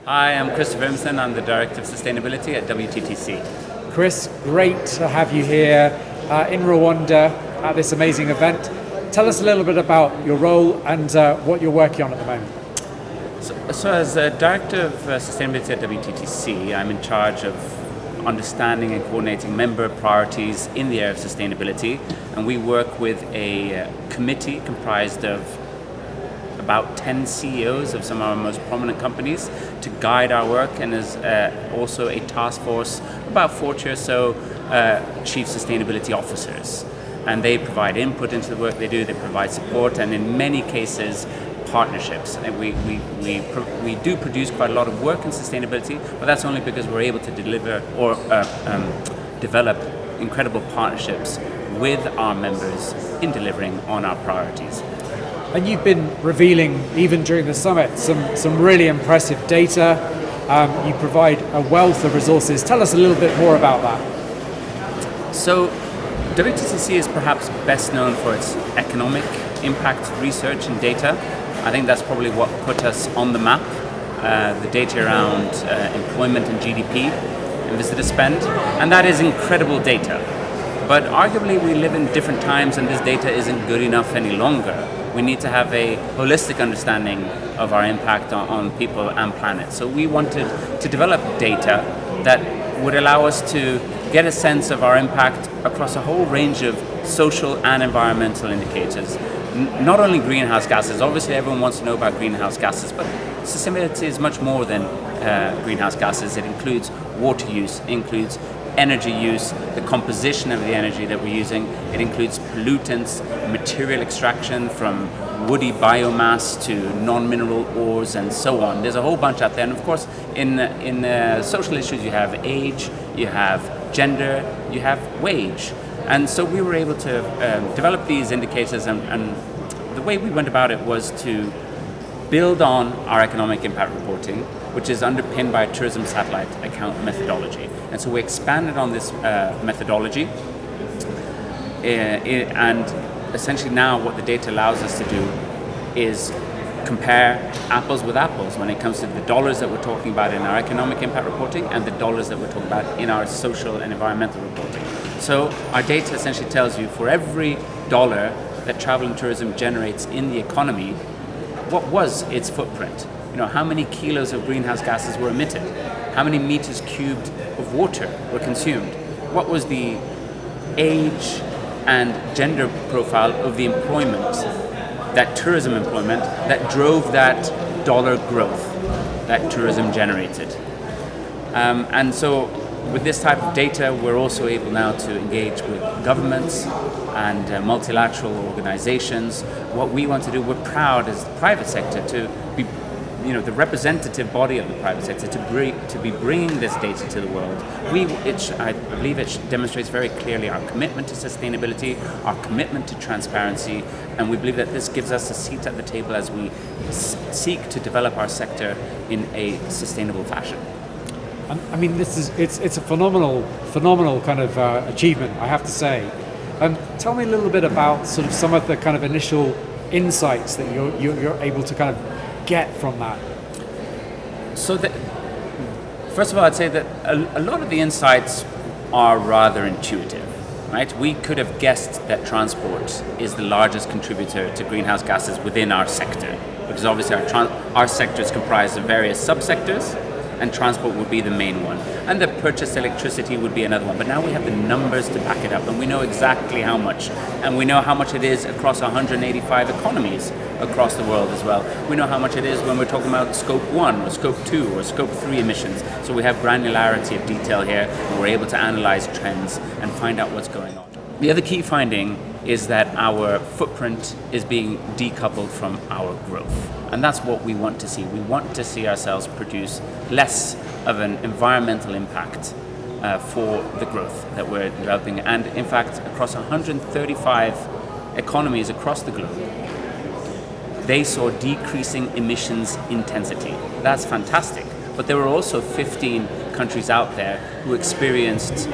Hi, I'm Christopher Imbsen. I'm the Director of Sustainability at WTTC. Chris, great to have you here in Rwanda at this amazing event. Tell us a little bit about your role and what you're working on at the moment. So as Director of Sustainability at WTTC, I'm in charge of understanding and coordinating member priorities in the area of sustainability, and we work with a committee comprised of about 10 CEOs of some of our most prominent companies to guide our work, and there's also a task force, about 40 or so chief sustainability officers. And they provide input into the work they do, they provide support, and in many cases, partnerships. And we do produce quite a lot of work in sustainability, but that's only because we're able to deliver or develop incredible partnerships with our members in delivering on our priorities. And you've been revealing, even during the summit, some really impressive data. You provide a wealth of resources. Tell us a little bit more about that. So, WTTC is perhaps best known for its economic impact research and data. I think that's probably what put us on the map. The data around employment and GDP and visitor spend. And that is incredible data. But arguably we live in different times and this data isn't good enough any longer. We need to have a holistic understanding of our impact on people and planet. So we wanted to develop data that would allow us to get a sense of our impact across a whole range of social and environmental indicators. Not only greenhouse gases, obviously everyone wants to know about greenhouse gases, but sustainability is much more than greenhouse gases. It includes water use, includes energy use, the composition of the energy that we're using. It includes pollutants, material extraction from woody biomass to non-mineral ores and so on. There's a whole bunch out there. And of course, in social issues, you have age, you have gender, you have wage. And so we were able to develop these indicators, and the way we went about it was to build on our economic impact reporting, which is underpinned by a tourism satellite account methodology. And so we expanded on this methodology, and essentially now what the data allows us to do is compare apples with apples when it comes to the dollars that we're talking about in our economic impact reporting and the dollars that we're talking about in our social and environmental reporting. So our data essentially tells you for every dollar that travel and tourism generates in the economy, what was its footprint? You know, how many kilos of greenhouse gases were emitted? How many meters cubed of water were consumed? What was the age and gender profile of the employment, that tourism employment, that drove that dollar growth that tourism generated? And so with this type of data, we're also able now to engage with governments and multilateral organizations. What we want to do, we're proud as the private sector to be, the representative body of the private sector to be bringing this data to the world. I believe it demonstrates very clearly our commitment to sustainability, our commitment to transparency, and we believe that this gives us a seat at the table as we seek to develop our sector in a sustainable fashion. I mean, it's a phenomenal kind of achievement, I have to say. Tell me a little bit about sort of some of the kind of initial insights that you're able to kind of get from that. So first of all, I'd say that a lot of the insights are rather intuitive, right? We could have guessed that transport is the largest contributor to greenhouse gases within our sector, because obviously our sector is comprised of various subsectors, and transport would be the main one. And the purchased electricity would be another one. But now we have the numbers to back it up, and we know exactly how much. And we know how much it is across 185 economies across the world as well. We know how much it is when we're talking about scope 1 or scope 2 or scope 3 emissions. So we have granularity of detail here, and we're able to analyze trends and find out what's going on. The other key finding is that our footprint is being decoupled from our growth. And that's what we want to see. We want to see ourselves produce less of an environmental impact for the growth that we're developing. And in fact, across 135 economies across the globe, they saw decreasing emissions intensity. That's fantastic. But there were also 15 countries out there who experienced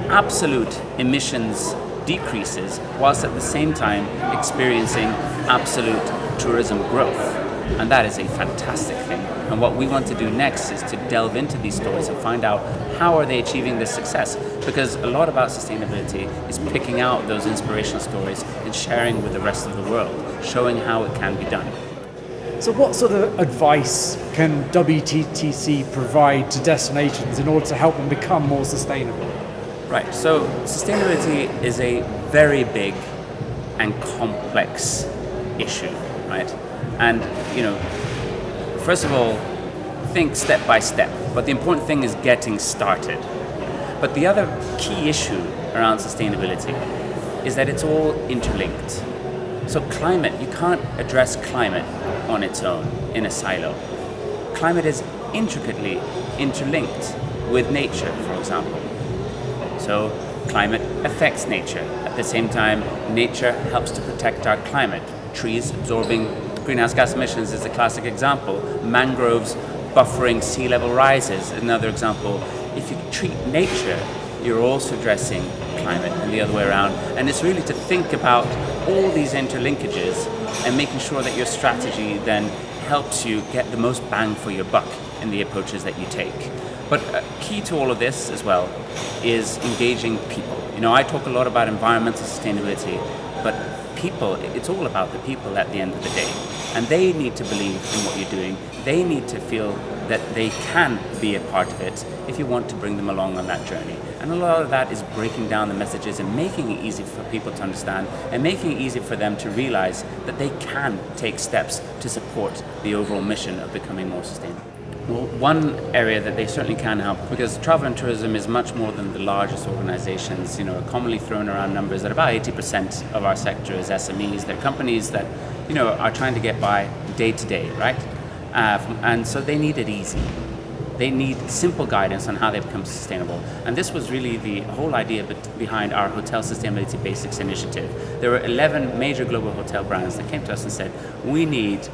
absolute emissions decreases whilst at the same time experiencing absolute tourism growth. And that is a fantastic thing. And what we want to do next is to delve into these stories and find out how are they achieving this success. Because a lot about sustainability is picking out those inspirational stories and sharing with the rest of the world, showing how it can be done. So what sort of advice can WTTC provide to destinations in order to help them become more sustainable? Right, so sustainability is a very big and complex issue, right? And, first of all, think step by step, but the important thing is getting started. But the other key issue around sustainability is that it's all interlinked. So climate, you can't address climate on its own in a silo. Climate is intricately interlinked with nature, for example. So climate affects nature. At the same time, nature helps to protect our climate. Trees absorbing greenhouse gas emissions is a classic example. Mangroves buffering sea level rises, another example. If you treat nature, you're also addressing climate and the other way around. And it's really to think about all these interlinkages and making sure that your strategy then helps you get the most bang for your buck in the approaches that you take. But key to all of this as well is engaging people. I talk a lot about environmental sustainability, but people, it's all about the people at the end of the day. And they need to believe in what you're doing. They need to feel that they can be a part of it if you want to bring them along on that journey. And a lot of that is breaking down the messages and making it easy for people to understand and making it easy for them to realize that they can take steps to support the overall mission of becoming more sustainable. Well, one area that they certainly can help, because travel and tourism is much more than the largest organizations, commonly thrown around numbers that about 80% of our sector is SMEs. They're companies that, are trying to get by day to day, right? And so they need it easy. They need simple guidance on how they become sustainable. And this was really the whole idea behind our Hotel Sustainability Basics initiative. There were 11 major global hotel brands that came to us and said, we need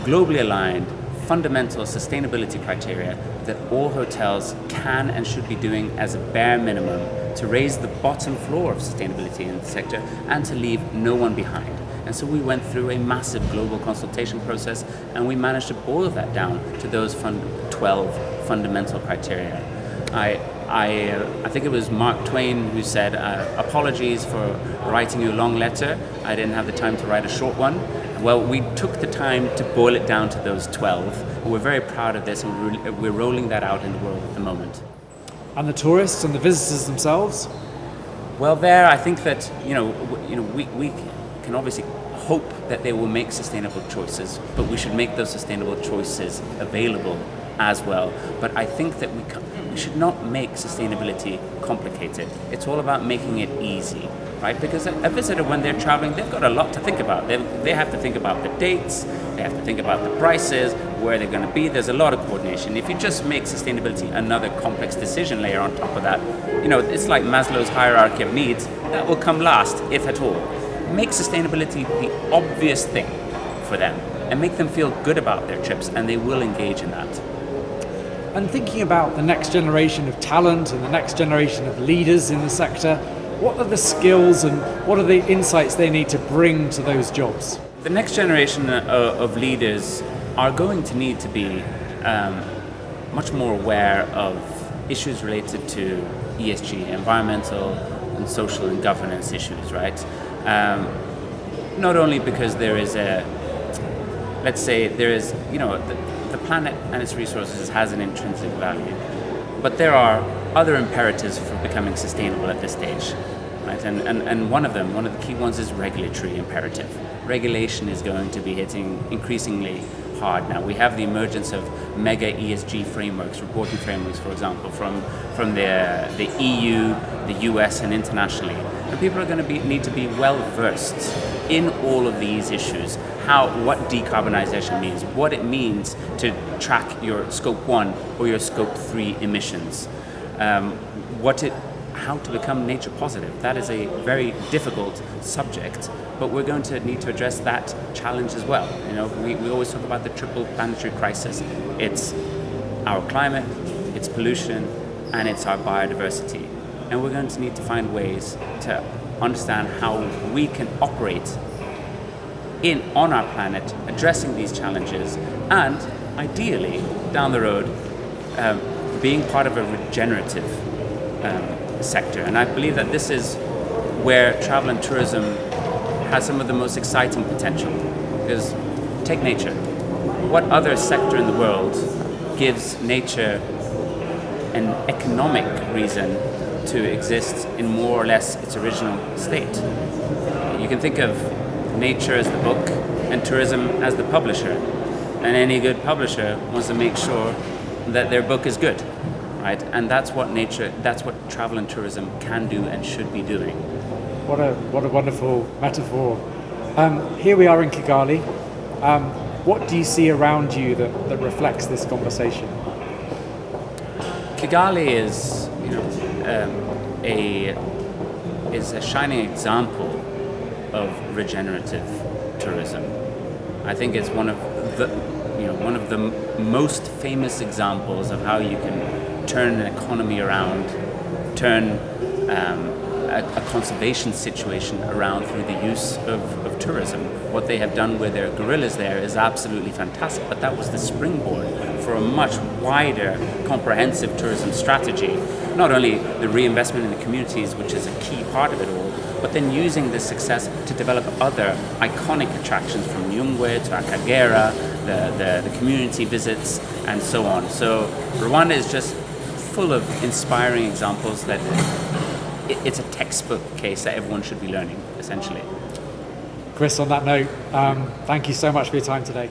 globally aligned, fundamental sustainability criteria that all hotels can and should be doing as a bare minimum to raise the bottom floor of sustainability in the sector and to leave no one behind. And so we went through a massive global consultation process and we managed to boil that down to those 12 fundamental criteria. I think it was Mark Twain who said, apologies for writing you a long letter. I didn't have the time to write a short one. Well, we took the time to boil it down to those 12. We're very proud of this and we're rolling that out in the world at the moment. And the tourists and the visitors themselves? Well, there I think that we can obviously hope that they will make sustainable choices, but we should make those sustainable choices available as well. But I think that we should not make sustainability complicated. It's all about making it easy, right? Because a visitor, when they're traveling, they've got a lot to think about. They have to think about the dates, they have to think about the prices, where they're going to be. There's a lot of coordination. If you just make sustainability another complex decision layer on top of that, it's like Maslow's hierarchy of needs. That will come last, if at all. Make sustainability the obvious thing for them and make them feel good about their trips, and they will engage in that. And thinking about the next generation of talent and the next generation of leaders in the sector, what are the skills and what are the insights they need to bring to those jobs? The next generation of leaders are going to need to be much more aware of issues related to ESG, environmental and social and governance issues, right? Not only because there is the planet and its resources has an intrinsic value, but there are other imperatives for becoming sustainable at this stage, right? And one of the key ones is regulatory imperative. Regulation is going to be hitting increasingly hard now. We have the emergence of mega ESG frameworks, reporting frameworks, for example, from the EU, the US, and internationally. And people are going to need to be well versed in all of these issues. What decarbonization means, what it means to track your scope 1 or your scope 3 emissions, how to become nature positive. That is a very difficult subject, but we're going to need to address that challenge as well. We always talk about the triple planetary crisis. It's our climate, it's pollution, and it's our biodiversity. And we're going to need to find ways to understand how we can operate on our planet, addressing these challenges, and ideally down the road being part of a regenerative sector. And I believe that this is where travel and tourism has some of the most exciting potential. Because take nature. What other sector in the world gives nature an economic reason to exist in more or less its original state? You can think of nature as the book and tourism as the publisher. And any good publisher wants to make sure that their book is good, right? And that's what travel and tourism can do and should be doing. What a wonderful metaphor. Here we are in Kigali. What do you see around you that reflects this conversation? Kigali is, a shining example of regenerative tourism. I think it's one of the most famous examples of how you can turn an economy around, turn a conservation situation around through the use of tourism. What they have done with their gorillas there is absolutely fantastic, but that was the springboard for a much wider, comprehensive tourism strategy. Not only the reinvestment in the communities, which is a key part of it all, but then using this success to develop other iconic attractions from Nyungwe to Akagera, the community visits, and so on. So Rwanda is just full of inspiring examples that it's a textbook case that everyone should be learning, essentially. Chris, on that note, thank you so much for your time today.